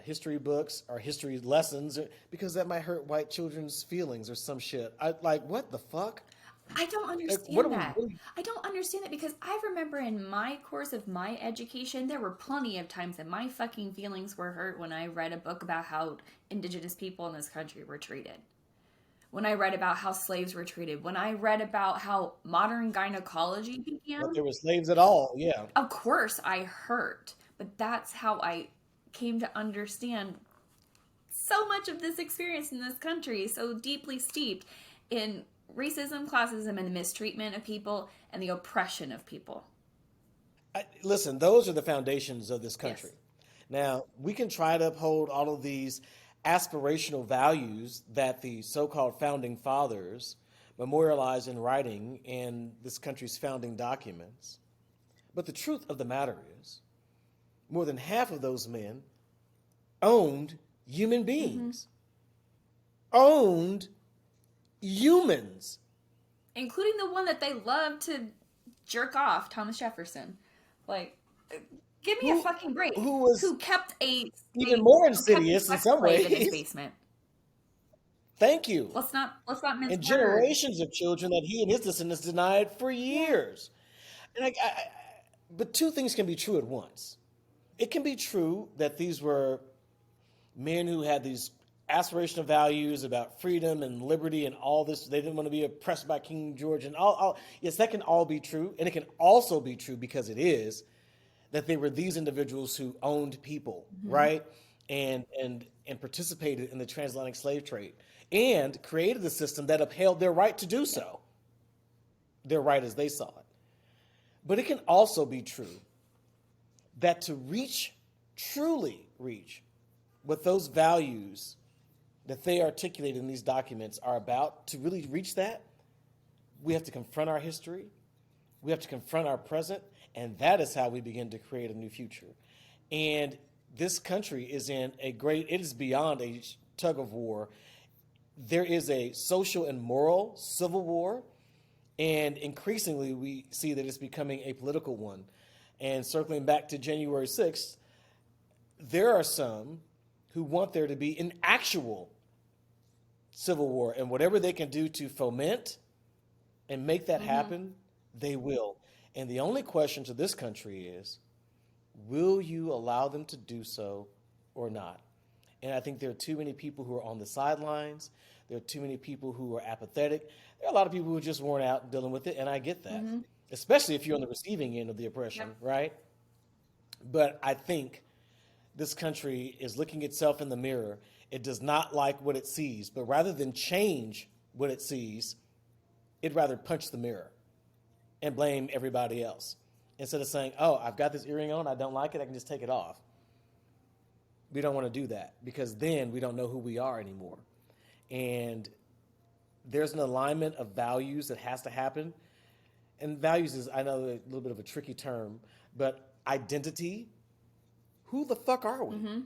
history books or history lessons, because that might hurt white children's feelings or some shit. What the fuck? I don't understand that. I don't understand it because I remember in my course of my education, there were plenty of times that my fucking feelings were hurt when I read a book about how indigenous people in this country were treated. When I read about how slaves were treated. When I read about how modern gynecology began. But there were slaves at all, yeah. Of course I hurt. But that's how I came to understand so much of this experience in this country, so deeply steeped in racism, classism, and the mistreatment of people and the oppression of people. Listen, those are the foundations of this country. Yes. Now, we can try to uphold all of these aspirational values that the so-called founding fathers memorialized in writing in this country's founding documents. But the truth of the matter is, more than half of those men owned human beings. Mm-hmm. Owned humans. Including the one that they love to jerk off, Thomas Jefferson. Give me a fucking break. Who kept even more insidious in some ways in his basement. Thank you. Let's not mince and generations of children that he and his descendants denied for years. Yeah. And but two things can be true at once. It can be true that these were men who had these aspirational values about freedom and liberty and all this. They didn't want to be oppressed by King George and all. Yes, that can all be true. And it can also be true, because it is, that they were these individuals who owned people, mm-hmm. right? And participated in the transatlantic slave trade and created a system that upheld their right to do so. Their right as they saw it. But it can also be true that to truly reach what those values that they articulate in these documents are about, to really reach that, we have to confront our history, we have to confront our present, and that is how we begin to create a new future. And this country is it is beyond a tug of war. There is a social and moral civil war, and increasingly we see that it's becoming a political one. And circling back to January 6th, there are some who want there to be an actual civil war, and whatever they can do to foment and make that mm-hmm. happen, they will. And the only question to this country is, will you allow them to do so or not? And I think there are too many people who are on the sidelines. There are too many people who are apathetic. There are a lot of people who are just worn out dealing with it, and I get that. Mm-hmm. Especially if you're on the receiving end of the oppression, yep. right? But I think this country is looking itself in the mirror. It does not like what it sees, but rather than change what it sees, it'd rather punch the mirror and blame everybody else. Instead of saying, oh, I've got this earring on, I don't like it, I can just take it off. We don't want to do that, because then we don't know who we are anymore. And there's an alignment of values that has to happen. And values is, I know, a little bit of a tricky term, but identity, who the fuck are we? Mm-hmm.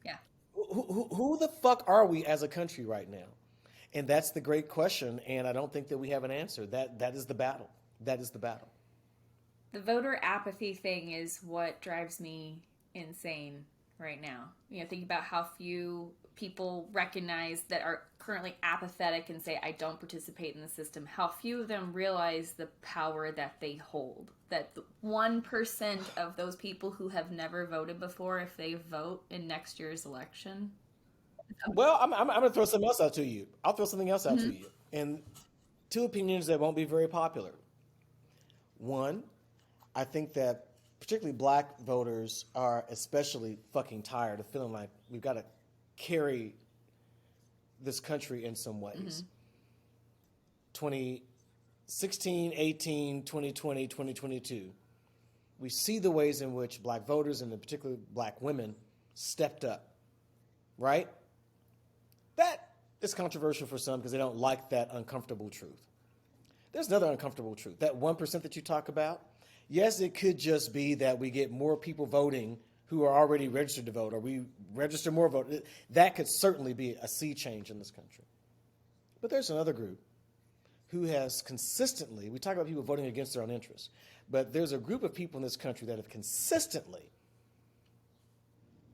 Yeah. Who the fuck are we as a country right now? And that's the great question, and I don't think that we have an answer. That is the battle. That is the battle. The voter apathy thing is what drives me insane. right now. Think about how few people recognize that are currently apathetic and say, I don't participate in the system. How few of them realize the power that they hold. That 1% of those people who have never voted before, if they vote in next year's election. Well, I'm going to throw something else out to you. I'll throw something else out to Mm-hmm. you. And two opinions that won't be very popular. One, I think that particularly black voters are especially fucking tired of feeling like we've got to carry this country in some Mm-hmm. ways. 2016, 18, 2020, 2022. We see the ways in which black voters and in particular black women stepped up, right? That is controversial for some because they don't like that uncomfortable truth. There's another uncomfortable truth. That 1% that you talk about, yes, it could just be that we get more people voting who are already registered to vote, or we register more vote. That could certainly be a sea change in this country. But there's another group who has consistently, we talk about people voting against their own interests, but there's a group of people in this country that have consistently,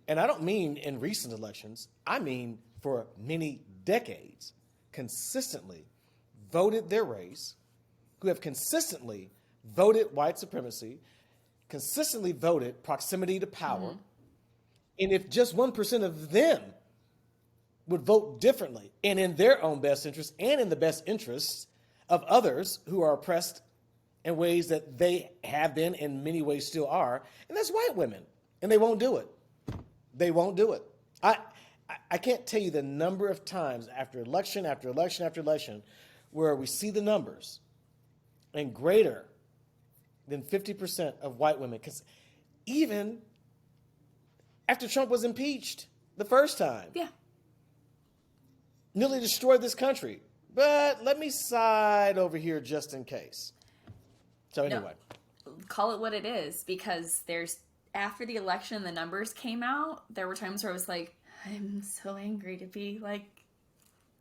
and I don't mean in recent elections, I mean for many decades, consistently voted their race, who have consistently voted white supremacy, consistently voted proximity to power. Mm-hmm. And if just 1% of them would vote differently and in their own best interest and in the best interests of others who are oppressed in ways that they have been and in many ways still are, and that's white women. And they won't do it. They won't do it. I can't tell you the number of times after election after election after election where we see the numbers and greater than 50% of white women. Because even after Trump was impeached the first time, Yeah. nearly destroyed this country. But let me side over here just in case. So No, anyway. call it what it is, because after the election, the numbers came out. There were times where I was like, I'm so angry to be like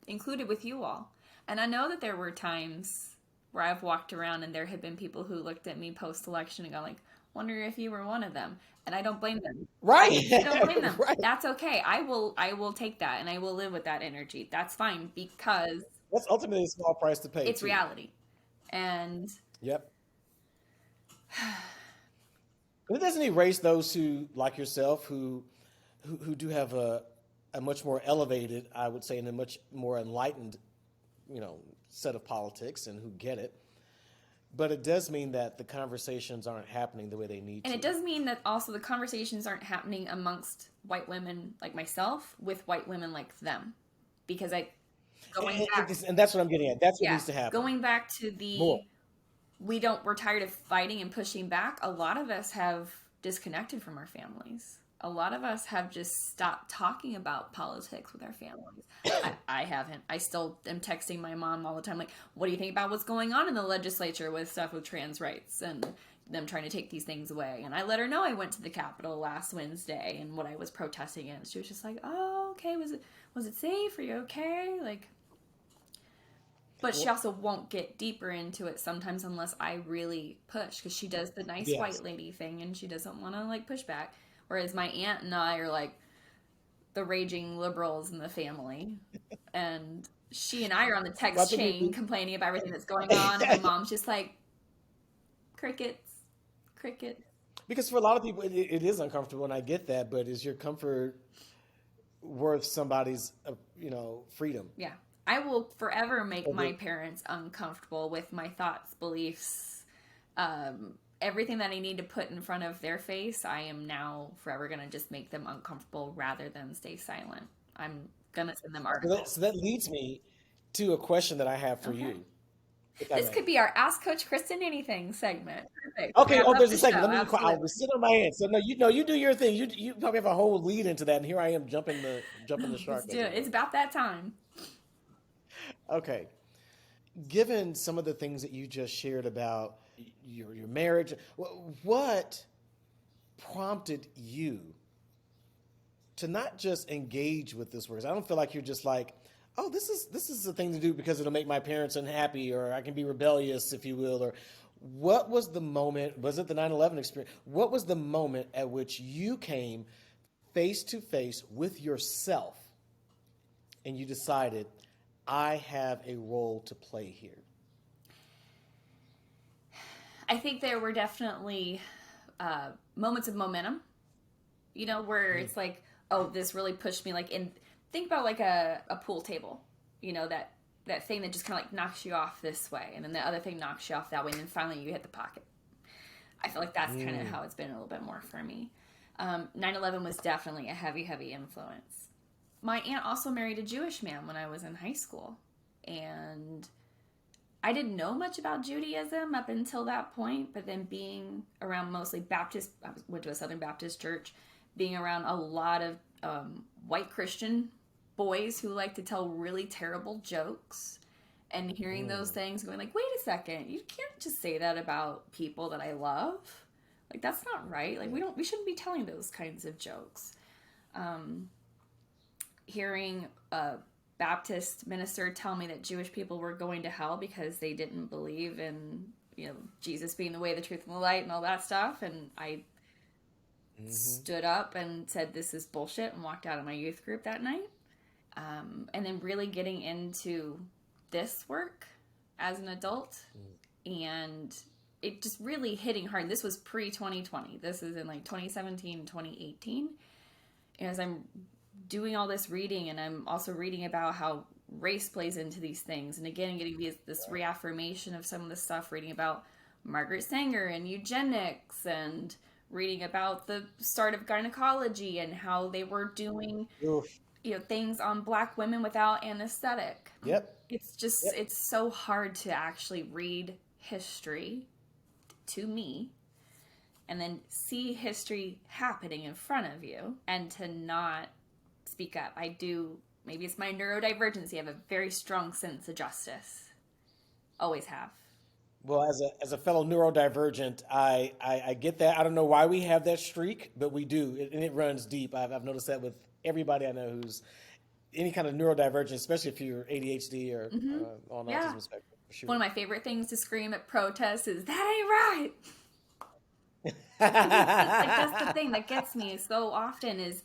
included with you all. And I know that there were times where I've walked around and there had been people who looked at me post election and gone like, wonder if you were one of them. And I don't blame them. Right. I don't blame them. Right. That's okay. I will take that and I will live with that energy. That's fine, because That's ultimately a small price to pay it's too. reality. And Yep. It doesn't erase those who, like yourself, who do have a much more elevated, I would say, and a much more enlightened, set of politics and who get it. But it does mean that the conversations aren't happening the way they need And to. it does mean that also the conversations aren't happening amongst white women like myself with white women like them. Because going back, And that's what I'm getting at. That's what yeah, needs to happen. going back to the, More. we're tired of fighting and pushing back. A lot of us have disconnected from our families. A lot of us have just stopped talking about politics with our families. I haven't. I still am texting my mom all the time, like, what do you think about what's going on in the legislature with stuff with trans rights and them trying to take these things away? And I let her know I went to the Capitol last Wednesday and what I was protesting against. She was just like, oh, okay, was it safe? Are you okay? Like, but she Well, also won't get deeper into it sometimes unless I really push, because she does the nice yes. white lady thing and she doesn't want to like push back. Whereas my aunt and I are like the raging liberals in the family, and she and I are on the Well, I text think chain complaining about everything that's going on, and my mom's just like, crickets, crickets. because for a lot of people, it is uncomfortable, and I get that. But is your comfort worth somebody's, freedom? Yeah. I will forever make Or my the- parents uncomfortable with my thoughts, beliefs, everything that I need to put in front of their face. I am now forever going to just make them uncomfortable rather than stay silent. I'm going to send them So that, articles. so that leads me to a question that I have for Okay. you, if I This may. could be our Ask Coach Kristen Anything segment. Perfect. Okay. Wrap Oh, up there's a the second. show. Let me be quiet. I Absolutely. was sitting on my hand. So no, you do your thing. You probably have a whole lead into that, and here I am jumping the Let's shark, do as it it. It's were. about that time. Okay. Given some of the things that you just shared about your marriage, what prompted you to not just engage with this work? I don't feel like you're just like, oh, this is a thing to do because it'll make my parents unhappy, or I can be rebellious, if you will. Or what was the moment? Was it the 9/11 experience? What was the moment at which you came face to face with yourself and you decided, I have a role to play here? I think there were definitely moments of momentum, where Mm. it's like, oh, this really pushed me. Like, in think about like a pool table, that thing that just kind of like knocks you off this way, and then the other thing knocks you off that way, and then finally you hit the pocket. I feel like that's kind of Mm. how it's been a little bit more for me. 9/11 was definitely a heavy, heavy influence. My aunt also married a Jewish man when I was in high school, and I didn't know much about Judaism up until that point, but then being around mostly Baptist, I went to a Southern Baptist church, being around a lot of white Christian boys who like to tell really terrible jokes, and hearing those Mm. things, going like, "Wait a second, you can't just say that about people that I love. Like that's not right. Like Yeah. we shouldn't be telling those kinds of jokes." Um, Hearing a Baptist minister tell me that Jewish people were going to hell because they didn't believe in, Jesus being the way, the truth, and the light, and all that stuff, and I Hmm. stood up and said, "This is bullshit," and walked out of my youth group that night. And then really getting into this work as an adult, and it just really hitting hard. This was pre 2020. This is in like 2017, 2018. As I'm doing all this reading, and I'm also reading about how race plays into these things, and again getting this reaffirmation of some of the stuff, reading about Margaret Sanger and eugenics, and reading about the start of gynecology and how they were doing Oof. things on black women without anesthetic. Yep. Yep. It's so hard to actually read history to me and then see history happening in front of you and to not speak up. I do, maybe it's my neurodivergency. I have a very strong sense of justice. Always have. Well, as a fellow neurodivergent, I get that. I don't know why we have that streak, but we do, and it runs deep. I've noticed that with everybody I know who's any kind of neurodivergent, especially if you're ADHD or Mm-hmm. on Yeah. autism spectrum, for One sure. of my favorite things to scream at protests is, "That ain't right." Because it's just like, that's the thing that gets me so often is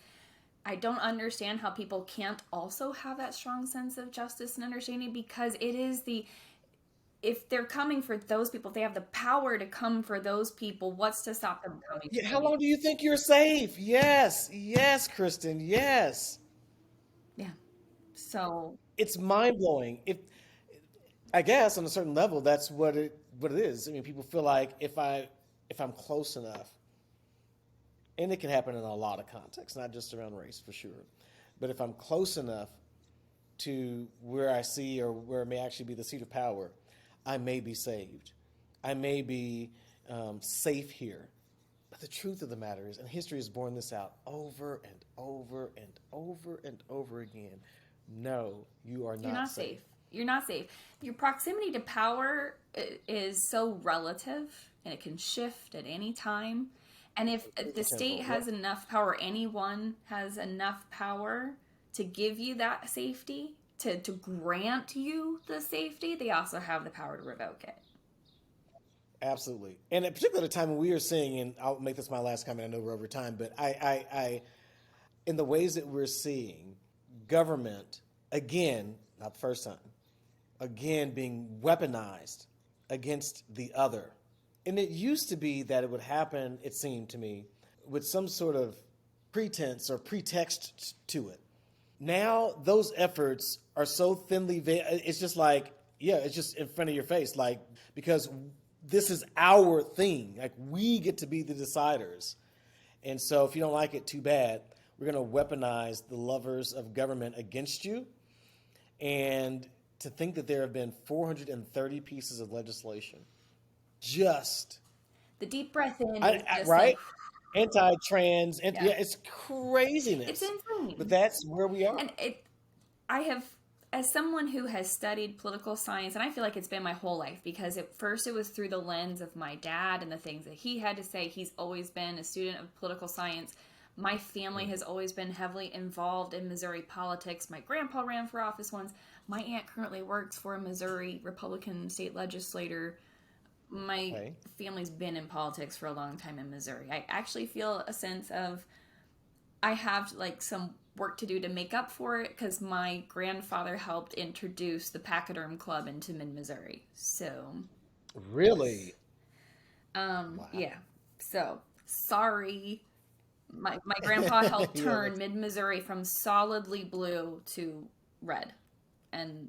I don't understand how people can't also have that strong sense of justice and understanding, because it is if they're coming for those people, if they have the power to come for those people, what's to stop them coming Yeah, for how me? long do you think you're safe? Yes, yes, Kristen, yes. Yeah. So, It's mind blowing. If I guess on a certain level, that's what it is. I mean, people feel like if I'm close enough, and it can happen in a lot of contexts, not just around race for sure, but if I'm close enough to where I see or where it may actually be the seat of power, I may be saved. I may be safe here. But the truth of the matter is, and history has borne this out over and over and over and over again, no, you are you're not not safe. safe. You're not safe. Your proximity to power is so relative, and it can shift at any time. And if the Completely state temporal. Yep. has enough power, anyone has enough power to give you that safety, to grant you the safety, they also have the power to revoke it. Absolutely. And at particularly the time when we are seeing, and I'll make this my last comment, I know we're over time, but in the ways that we're seeing government, again, not the first time, again being weaponized against the other. And it used to be that it would happen, it seemed to me, with some sort of pretense or pretext to it. Now those efforts are so thinly veiled. It's just like, yeah, it's just in front of your face, like because this is our thing. Like we get to be the deciders, and so if you don't like it, too bad. We're going to weaponize the lovers of government against you, and to think that there have been 430 pieces of legislation just The deep breath in is just like, right anti-trans, and yeah, yeah, it's it's craziness, but insane. that's where we are. And I have, as someone who has studied political science, and I feel like it's been my whole life, because at first it was through the lens of my dad and the things that he had to say. He's always been a student of political science. My family has always been heavily involved in Missouri politics. My grandpa ran for office once. My aunt currently works for a Missouri Republican state legislator. My Okay. family's been in politics for a long time in Missouri. I actually feel a sense of I have like some work to do to make up for it because my grandfather helped introduce the Pachyderm Club into Mid Missouri. So, yes. Really? Wow. Yeah. So, sorry. My grandpa helped Yeah, turn that's, Mid Missouri from solidly blue to red. And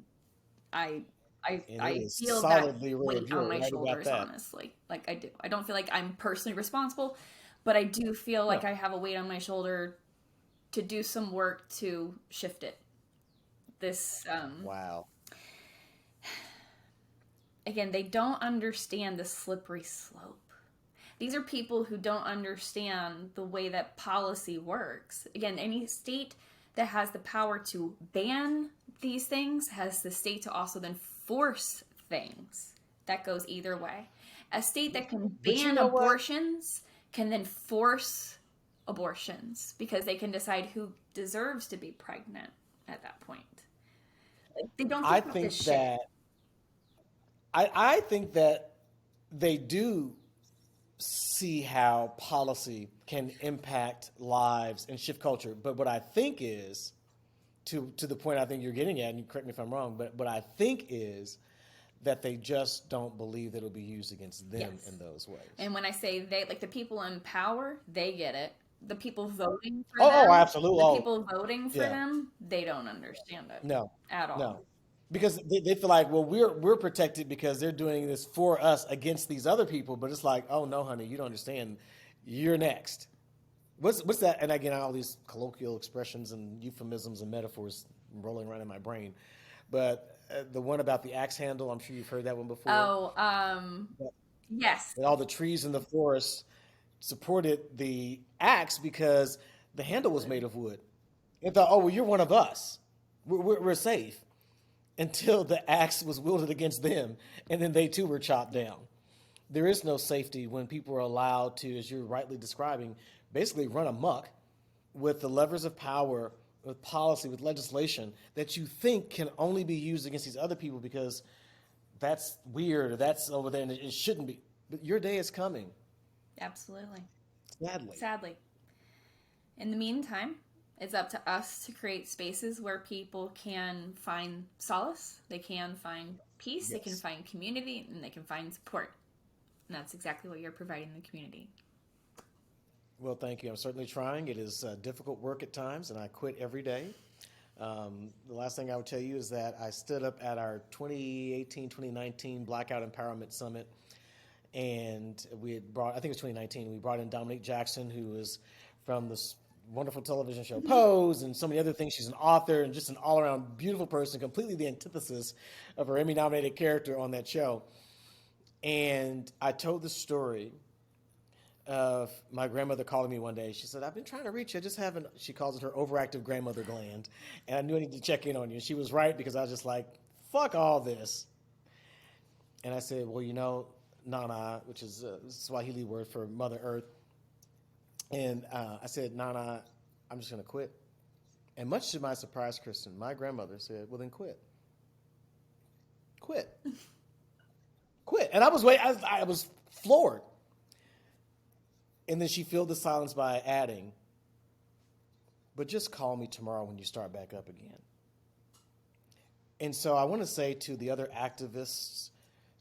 I and it I is feel that solidly red. weight You on are my right about shoulders, that. honestly. Like I do. I don't feel like I'm personally responsible, but I do feel like No. I have a weight on my shoulder to do some work to shift it. This Wow. again, they don't understand the slippery slope. These are people who don't understand the way that policy works. Again, any state that has the power to ban these things has the state to also then force things. That goes either way. A state that can But you ban know what? abortions can then force abortions because they can decide who deserves to be pregnant at that point. Like, they don't I think about this think shit. that I think that they do see how policy can impact lives and shift culture. But what I think is, to the point I think you're getting at, and you correct me if I'm wrong, but what I think is that they just don't believe that it'll be used against them Yes. in those ways. And when I say they, like the people in power, they get it. The people voting for Oh, them, absolutely. the Oh, people voting for yeah. them, they don't understand it No, at no, all. because they feel like, well, we're protected because they're doing this for us against these other people. But it's like, oh no, honey, you don't understand. You're next. What's that? And again, all these colloquial expressions and euphemisms and metaphors rolling around in my brain. But the one about the axe handle, I'm sure you've heard that one before. Oh, yes, That all the trees in the forest supported the axe because the handle was would. made of wood. And thought, oh, well, you're one of us. We're safe. Until the axe was wielded against them, and then they too were chopped down. There is no safety when people are allowed to, as you're rightly describing, basically run amok with the levers of power, with policy, with legislation that you think can only be used against these other people because that's weird or that's over there and it shouldn't be. But your day is coming, Absolutely. sadly. Sadly. In the meantime, it's up to us to create spaces where people can find solace, they can find peace, they can Yes. find community, and they can find support. And that's exactly what you're providing the community. Well, thank you. I'm certainly trying. It is difficult work at times, and I quit every day. The last thing I would tell you is that I stood up at our 2018 2019 BlaqOut Empowerment Summit, and we had brought, I think it was 2019, we brought in Dominique Jackson, who was from this wonderful television show Pose and so many other things. She's an author and just an all around beautiful person, completely the antithesis of her Emmy nominated character on that show. And I told the story of my grandmother calling me one day. She said, I've been trying to reach you. I just haven't, she calls it her overactive grandmother gland. And I knew I needed to check in on you. And she was right because I was just like, fuck all this. And I said, well, Nana, which is a Swahili word for Mother Earth. And I said, Nana, I'm just going to quit. And much to my surprise, Kristen, my grandmother said, well, then quit. Quit. Quit. And I was floored. And then she filled the silence by adding, but just call me tomorrow when you start back up again. And so I want to say to the other activists,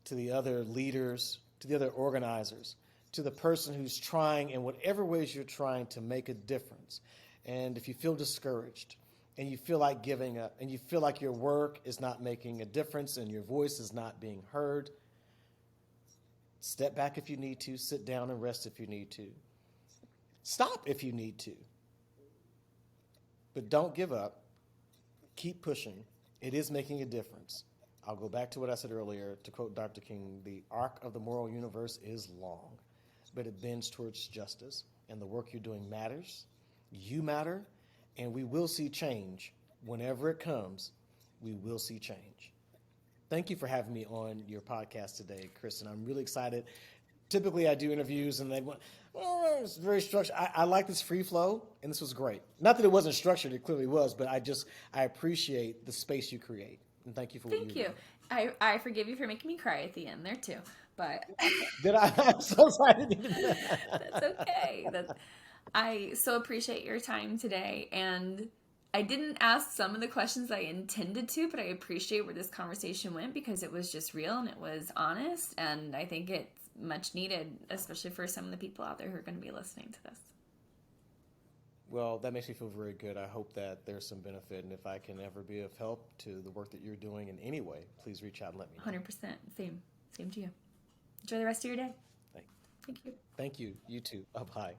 to the other leaders, to the other organizers, to the person who's trying in whatever ways you're trying to make a difference. And if you feel discouraged and you feel like giving up and you feel like your work is not making a difference and your voice is not being heard, step back if you need to, sit down and rest if you need to. Stop if you need to. But don't give up. Keep pushing. It is making a difference. I'll go back to what I said earlier. To quote Dr. King, the arc of the moral universe is long, but it bends towards justice. And the work you're doing matters. You matter. And we will see change. Whenever it comes, we will see change. Thank you for having me on your podcast today, Kristen. I'm really excited. Typically, I do interviews and they want, oh, it's very structured. I like this free flow, and this was great. Not that it wasn't structured, it clearly was, but I appreciate the space you create. And thank you for what you're Thank you. doing. I forgive you for making me cry at the end there too. But Did I? I'm so sorry. I didn't even- that's okay. I so appreciate your time today. And I didn't ask some of the questions I intended to, but I appreciate where this conversation went because it was just real and it was honest. And I think it's much needed, especially for some of the people out there who are going to be listening to this. Well, that makes me feel very good. I hope that there's some benefit, and if I can ever be of help to the work that you're doing in any way, please reach out and let me know. 100%. Same. Same to you. Enjoy the rest of your day. Thank, Thank you. thank you. You too. Bye bye.